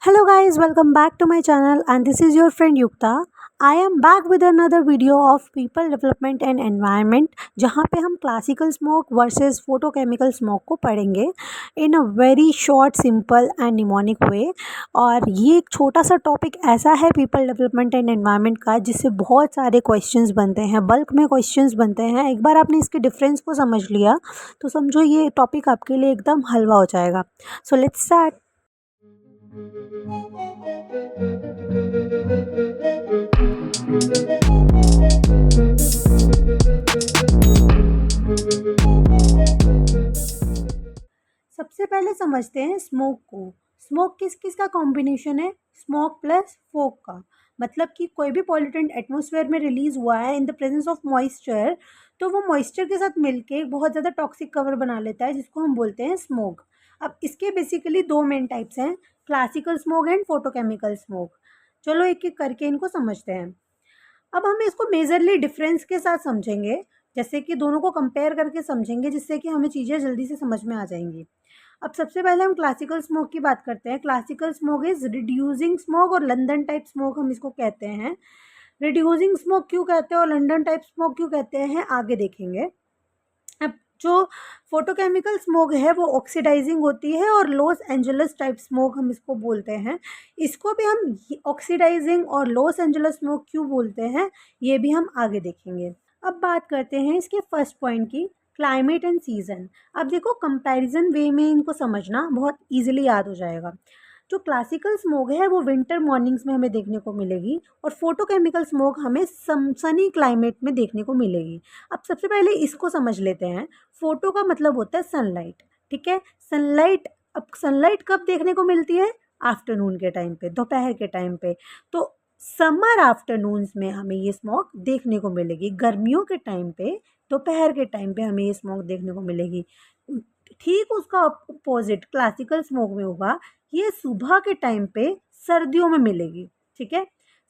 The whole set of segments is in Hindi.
Hello guys, welcome back to my channel and this is your friend Yukta. I am back with another video of people development and environment जहाँ पे हम classical smoke versus photochemical smoke को पढ़ेंगे in a very short, simple and mnemonic way। और ये एक छोटा सा टॉपिक ऐसा है people development and environment का जिससे बहुत सारे questions बनते हैं, बल्क में questions बनते हैं। एक बार आपने इसके डिफरेंस को समझ लिया तो समझो ये टॉपिक आपके लिए एकदम हलवा हो जाएगा। So let's start. सबसे पहले समझते हैं स्मोक को। स्मोक किस किस का कॉम्बिनेशन है? स्मोक प्लस फोक का। मतलब कि कोई भी पॉल्यूटेंट एटमॉस्फेयर में रिलीज हुआ है in the presence of moisture, तो वो मॉइस्चर के साथ मिलके बहुत ज़्यादा टॉक्सिक कवर बना लेता है जिसको हम बोलते हैं स्मोक। अब इसके बेसिकली दो मेन टाइप्स हैं, classical smoke and photochemical smoke. चलो एक एक करके इनको समझते हैं। अब हम इसको मेजरली डिफरेंस के साथ समझेंगे, जैसे कि दोनों को कंपेयर करके समझेंगे जिससे कि हमें चीज़ें जल्दी से समझ में आ जाएंगी। अब सबसे पहले हम क्लासिकल स्मोक की बात करते हैं। Classical smoke is reducing smoke और लंदन टाइप स्मोक हम इसको कहते हैं। रिड्यूसिंग स्मोक क्यों कहते हैं और लंदन टाइप स्मोक क्यों कहते हैं आगे देखेंगे। अब जो फोटोकेमिकल स्मोक है वो ऑक्सीडाइजिंग होती है और लॉस एंजल्स टाइप स्मोक हम इसको बोलते हैं। इसको भी हम ऑक्सीडाइजिंग और लॉस एंजल्स स्मोक क्यों बोलते हैं ये भी हम आगे देखेंगे। अब बात करते हैं इसके फर्स्ट पॉइंट की, क्लाइमेट एंड सीजन। अब देखो कंपैरिजन वे में इनको समझना बहुत इजीली याद हो जाएगा। जो क्लासिकल स्मोक है वो विंटर मॉर्निंग्स में हमें देखने को मिलेगी और फोटोकेमिकल स्मोक हमें सनी क्लाइमेट में देखने को मिलेगी। अब सबसे पहले इसको समझ लेते हैं। फोटो का मतलब होता है सनलाइट, ठीक है। सनलाइट, अब सनलाइट कब देखने को मिलती है? आफ्टरनून के टाइम पे, दोपहर के टाइम पे। तो समर आफ्टरनून्स में हमें ये स्मोक देखने को मिलेगी। गर्मियों के टाइम पे, दोपहर के टाइम पे हमें ये स्मोक देखने को मिलेगी। ठीक उसका अपोजिट क्लासिकल स्मोक में होगा, ये सुबह के टाइम पे सर्दियों में मिलेगी, ठीक है।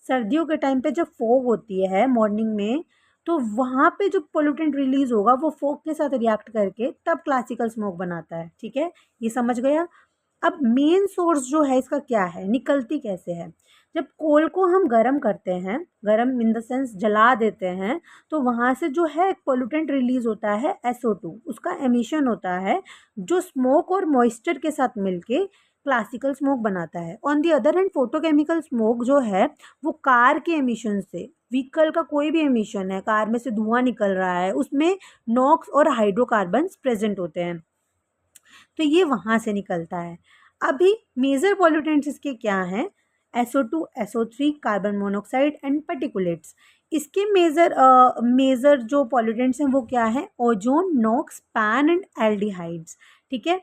सर्दियों के टाइम पे जब फॉग होती है मॉर्निंग में, तो वहाँ पे जो पोल्यूटेंट रिलीज होगा वो फॉग के साथ रिएक्ट करके तब क्लासिकल स्मोक बनाता है, ठीक है। ये समझ गया। अब मेन सोर्स जो है इसका क्या है, निकलती कैसे है? जब कोल को हम गर्म करते हैं, गर्म इन द सेंस जला देते हैं, तो वहाँ से जो है एक पोल्यूटेंट रिलीज होता है SO2, उसका एमिशन होता है जो स्मोक और मॉइस्चर के साथ मिलके क्लासिकल स्मोक बनाता है। On the other hand photochemical smoke जो है वो कार के एमिशन से, व्हीकल का कोई भी एमिशन है, कार में से धुआं निकल रहा है, उसमें नॉक्स और हाइड्रोकार्बन्स प्रेजेंट होते हैं, तो ये वहाँ से निकलता है। अभी मेजर पॉल्यूटेंट्स इसके क्या हैं? SO2, SO3, carbon monoxide and particulates. इसके मेजर जो पॉल्यूटेंट्स हैं वो क्या है? Ozone, NOx, PAN and aldehydes, ठीक है।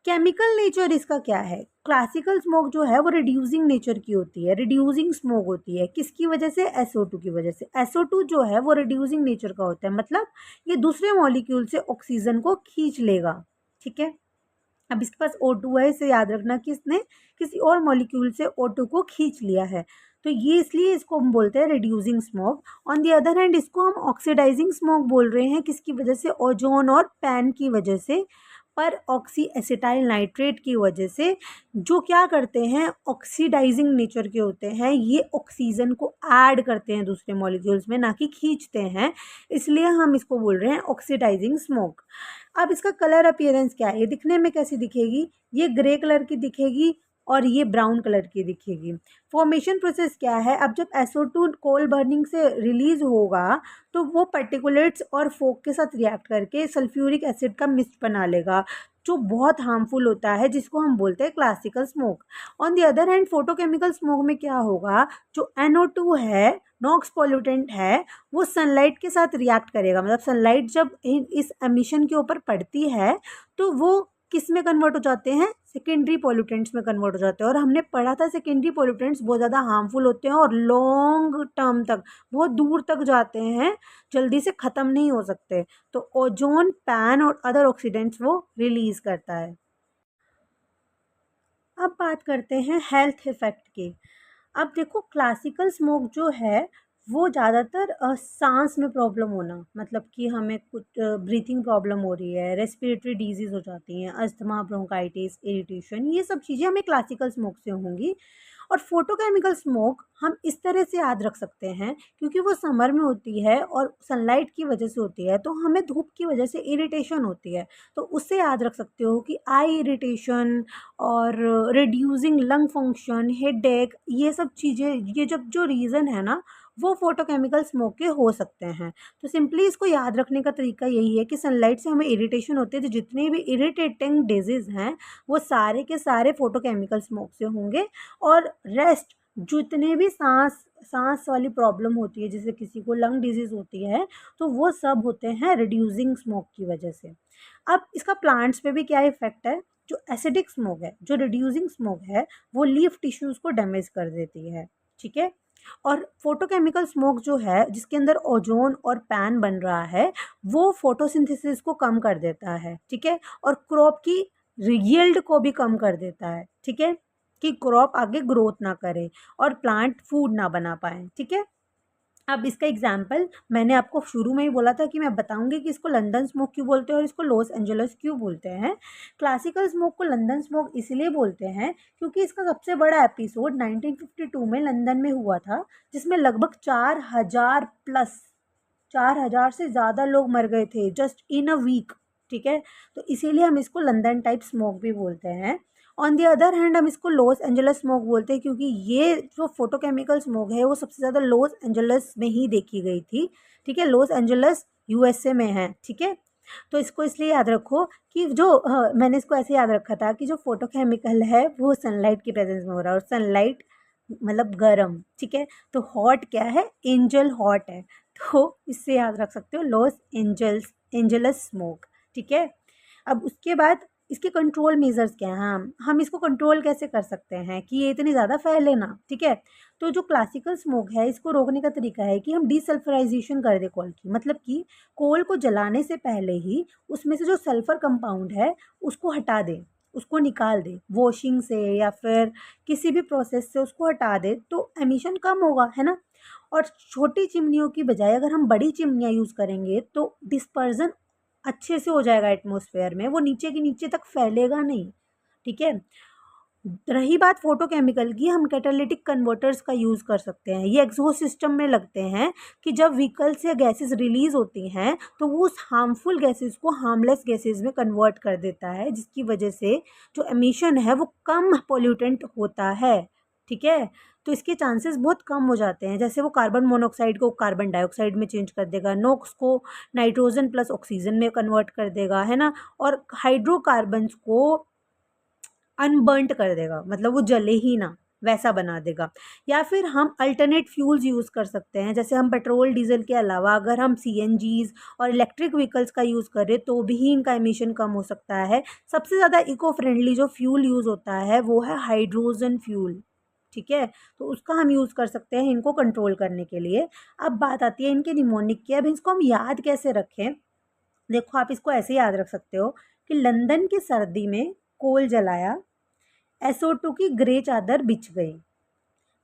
केमिकल नेचर इसका क्या है? क्लासिकल स्मोक जो है वो रिड्यूसिंग नेचर की होती है, रिड्यूसिंग स्मोक होती है। किसकी वजह से? SO2 की वजह से। SO2 जो है वो रिड्यूसिंग नेचर का होता है, मतलब ये दूसरे मॉलिक्यूल से ऑक्सीजन को खींच लेगा, ठीक है। अब इसके पास O2 है, इसे याद रखना कि इसने किसी और मॉलिक्यूल से O2 को खींच लिया है, तो ये इसलिए इसको हम बोलते हैं reducing smoke. On the other hand इसको हम ऑक्सीडाइजिंग स्मोक बोल रहे हैं, किसकी वजह से? ओजोन और पैन की वजह से, पर ऑक्सी एसिटाइल नाइट्रेट की वजह से, जो क्या करते हैं, ऑक्सीडाइजिंग नेचर के होते हैं, ये ऑक्सीजन को ऐड करते हैं दूसरे मॉलिक्यूल्स में, ना कि खींचते हैं, इसलिए हम इसको बोल रहे हैं ऑक्सीडाइजिंग स्मोक। अब इसका कलर अपीयरेंस क्या है? ये दिखने में कैसी दिखेगी? ये ग्रे कलर की दिखेगी और ये ब्राउन कलर की दिखेगी। फॉर्मेशन प्रोसेस क्या है? अब जब SO2 कोल बर्निंग से रिलीज होगा तो वो पर्टिकुलेट्स और फोक के साथ रिएक्ट करके सल्फ्यूरिक एसिड का मिस्ट बना लेगा, जो बहुत हार्मफुल होता है, जिसको हम बोलते हैं classical smoke. On the other hand photochemical smoke में क्या होगा? जो NO2 है, नॉक्स पॉल्यूटेंट है, वो सनलाइट के साथ रिएक्ट करेगा। मतलब सनलाइट जब इस एमिशन के ऊपर पड़ती है तो वो किस में कन्वर्ट हो जाते हैं? सेकेंडरी पॉल्यूटेंट्स में कन्वर्ट हो जाते हैं। और हमने पढ़ा था सेकेंडरी पॉल्यूटेंट्स बहुत ज़्यादा हार्मफुल होते हैं और लॉन्ग टर्म तक, बहुत दूर तक जाते हैं, जल्दी से ख़त्म नहीं हो सकते। तो ओजोन, पैन और अदर ऑक्सीडेंट्स वो रिलीज़ करता है। अब बात करते हैं हेल्थ इफ़ेक्ट की। अब देखो क्लासिकल स्मोक जो है वो ज़्यादातर सांस में प्रॉब्लम होना, मतलब कि हमें कुछ ब्रीथिंग प्रॉब्लम हो रही है, रेस्पिरेटरी डिजीज़ हो जाती हैं, अस्थमा, ब्रोंकाइटिस, इरिटेशन, ये सब चीज़ें हमें क्लासिकल स्मोक से होंगी। और फोटोकेमिकल स्मोक हम इस तरह से याद रख सकते हैं, क्योंकि वो समर में होती है और सनलाइट की वजह से होती है, तो हमें धूप की वजह से इरिटेशन होती है, तो उससे याद रख सकते हो कि आई इरिटेशन और रिड्यूसिंग लंग फंक्शन, हेडेक, ये सब चीज़ें, ये जब जो रीज़न है ना, वो फोटोकेमिकल स्मोक के हो सकते हैं। तो सिंपली इसको याद रखने का तरीका यही है कि सनलाइट से हमें इरिटेशन होती है, तो जितने भी इरिटेटिंग डिजीज़ हैं वो सारे के सारे फोटोकेमिकल स्मोक से होंगे। और रेस्ट जितने भी सांस वाली प्रॉब्लम होती है, जैसे किसी को लंग डिजीज़ होती है, तो वो सब होते हैं रिड्यूसिंग स्मोक की वजह से। अब इसका प्लांट्स पे भी क्या इफ़ेक्ट है? जो एसिडिक स्मोक है, जो रिड्यूसिंग स्मोक है, वो लीफ टिश्यूज़ को डैमेज कर देती है, ठीक है? और फोटोकेमिकल स्मोक जो है, जिसके अंदर ओजोन और पैन बन रहा है, वो फोटोसिंथेसिस को कम कर देता है, ठीक है? और क्रॉप की यील्ड को भी कम कर देता है, ठीक है? कि क्रॉप आगे ग्रोथ ना करे और प्लांट फूड ना बना पाए, ठीक है? अब इसका एग्जाम्पल मैंने आपको शुरू में ही बोला था कि मैं बताऊंगी कि इसको लंदन स्मोक क्यों बोलते हैं और इसको लॉस एंजल्स क्यों बोलते हैं। क्लासिकल स्मोक को लंदन स्मोक इसलिए बोलते हैं क्योंकि इसका सबसे बड़ा एपिसोड 1952 में लंदन में हुआ था, जिसमें लगभग 4,000 से ज़्यादा लोग मर गए थे जस्ट इन अ वीक, ठीक है? तो इसीलिए हम इसको लंदन टाइप स्मोक भी बोलते हैं। ऑन द अदर हैंड हम इसको लॉस एंजल्स स्मोक बोलते हैं, क्योंकि ये जो फोटोकेमिकल स्मोक है वो सबसे ज़्यादा लॉस एंजल्स में ही देखी गई थी, ठीक है? लॉस एंजल्स यूएसए में है, ठीक है? तो इसको इसलिए याद रखो कि जो मैंने इसको ऐसे याद रखा था कि जो फोटोकेमिकल है वो सनलाइट की प्रेजेंस में हो रहा है, और सनलाइट मतलब गर्म, ठीक है? तो हॉट क्या है? एंजल हॉट है, तो इससे याद रख सकते हो लॉस एंजल्स स्मोक, ठीक है? अब उसके बाद इसके कंट्रोल मेजर्स क्या हैं? हम इसको कंट्रोल कैसे कर सकते हैं कि ये इतनी ज़्यादा फैले ना, ठीक है? तो जो क्लासिकल स्मोक है, इसको रोकने का तरीका है कि हम डीसल्फराइजेशन कर दें कोल की, मतलब कि कोल को जलाने से पहले ही उसमें से जो सल्फर कंपाउंड है उसको हटा दें, उसको निकाल दें वॉशिंग से या फिर किसी भी प्रोसेस से उसको हटा दें, तो एमिशन कम होगा, है ना? और छोटी चिमनियों की बजाय अगर हम बड़ी चिमनियाँ यूज़ करेंगे तो डिस्पर्जन अच्छे से हो जाएगा एटमॉस्फेयर में, वो नीचे के नीचे तक फैलेगा नहीं, ठीक है? रही बात फोटोकेमिकल की, हम कैटालिटिक कन्वर्टर्स का यूज़ कर सकते हैं। ये एग्जॉस्ट सिस्टम में लगते हैं कि जब व्हीकल से गैसेस रिलीज होती हैं तो वो उस हार्मफुल गैसेस को हार्मलेस गैसेस में कन्वर्ट कर देता है, जिसकी वजह से जो एमिशन है वो कम पोल्यूटेंट होता है, ठीक है? तो इसके चांसेस बहुत कम हो जाते हैं, जैसे वो कार्बन मोनोऑक्साइड को कार्बन डाइऑक्साइड में चेंज कर देगा, नॉक्स को नाइट्रोजन प्लस ऑक्सीजन में कन्वर्ट कर देगा, है ना? और हाइड्रोकार्बन्स को अनबर्न्ट कर देगा, मतलब वो जले ही ना, वैसा बना देगा। या फिर हम अल्टरनेट फ्यूल्स यूज़ कर सकते हैं, जैसे हम पेट्रोल डीजल के अलावा अगर हम सीएनजीज और इलेक्ट्रिक व्हीकल्स का यूज़ करें तो भी इनका एमिशन कम हो सकता है। सबसे ज़्यादा इको फ्रेंडली जो फ्यूल यूज़ होता है वो है हाइड्रोजन फ्यूल, ठीक है? तो उसका हम यूज़ कर सकते हैं इनको कंट्रोल करने के लिए। अब बात आती है इनके निमोनिक की। अब इसको हम याद कैसे रखें? देखो, आप इसको ऐसे याद रख सकते हो कि लंदन की सर्दी में कोल जलाया, SO2 की ग्रे चादर बिछ गई।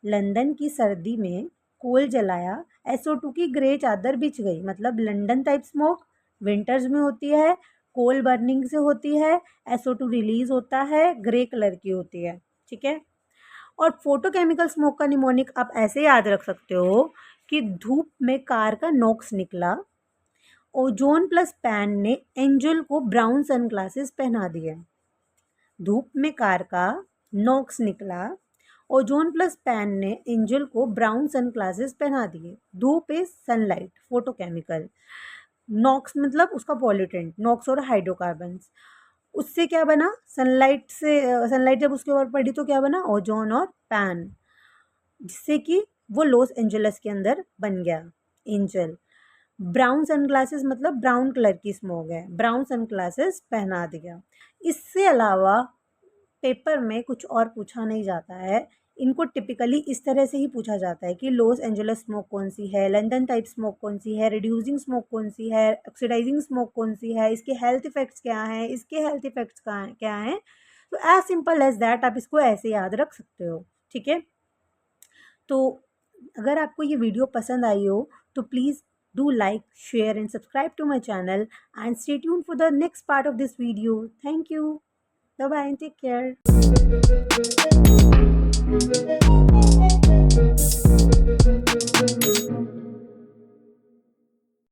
लंदन की सर्दी में कोल जलाया, SO2 की ग्रे चादर बिछ गई, मतलब लंदन टाइप स्मोक विंटर्स में होती है, कोल बर्निंग से होती है, SO2 रिलीज होता है, ग्रे कलर की होती है, ठीक है? और फोटोकेमिकल स्मोक का निमोनिक आप ऐसे याद रख सकते हो कि धूप में कार का नॉक्स निकला, ओजोन प्लस पैन ने एंजल को ब्राउन सनग्लासेस पहना दिए। धूप में कार का नॉक्स निकला, ओजोन प्लस पैन ने एंजल को ब्राउन सनग्लासेस पहना दिए। धूप इज सनलाइट, फोटोकेमिकल। नॉक्स मतलब उसका पॉल्यूटेंट, नॉक्स और हाइड्रोकार्बन्स। उससे क्या बना? सनलाइट से सनलाइट जब उसके ऊपर पड़ी तो क्या बना? ओजोन और पैन, जिससे कि वो लॉस एंजल्स के अंदर बन गया एंजल। ब्राउन सनग्लासेस मतलब ब्राउन कलर की स्मोक है, ब्राउन सनग्लासेस पहना दिया। इससे अलावा पेपर में कुछ और पूछा नहीं जाता है। इनको टिपिकली इस तरह से ही पूछा जाता है कि लॉस एंजल्स स्मोक कौन सी है, लंदन टाइप स्मोक कौन सी है, रिड्यूसिंग स्मोक कौन सी है, ऑक्सीडाइजिंग स्मोक कौन सी है, इसके हेल्थ इफेक्ट्स क्या हैं, इसके हेल्थ इफेक्ट्स क्या हैं। तो एज सिंपल एज दैट आप इसको ऐसे याद रख सकते हो, ठीक है? तो अगर आपको ये वीडियो पसंद आई हो तो please do like, share and subscribe to my channel and stay tuned for the next part of this video. Thank you. Bye bye and take care.